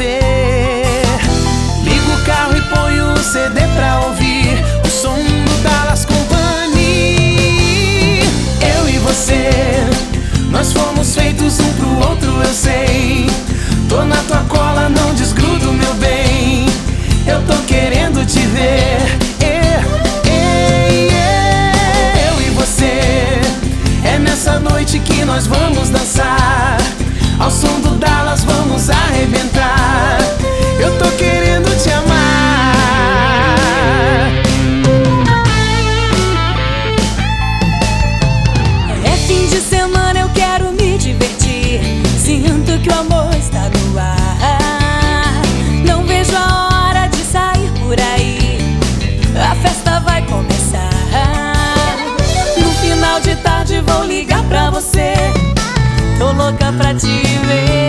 ver. Ligo o carro e ponho o CD pra ouvir o som do Dallas Company. Eu e você, nós fomos feitos um pro outro, eu sei. Tô na tua cola, não desgrudo, meu bem. Eu tô querendo te ver. Eu e você, é nessa noite que nós vamos dançar. Ao som do Dallas vamos arrebentar. Eu tô querendo te amar. É fim de semana, eu quero me divertir. Sinto que o amor está no ar. Não vejo a hora de sair por aí. A festa vai começar. No final de tarde vou ligar pra você. Tô louca pra te ver.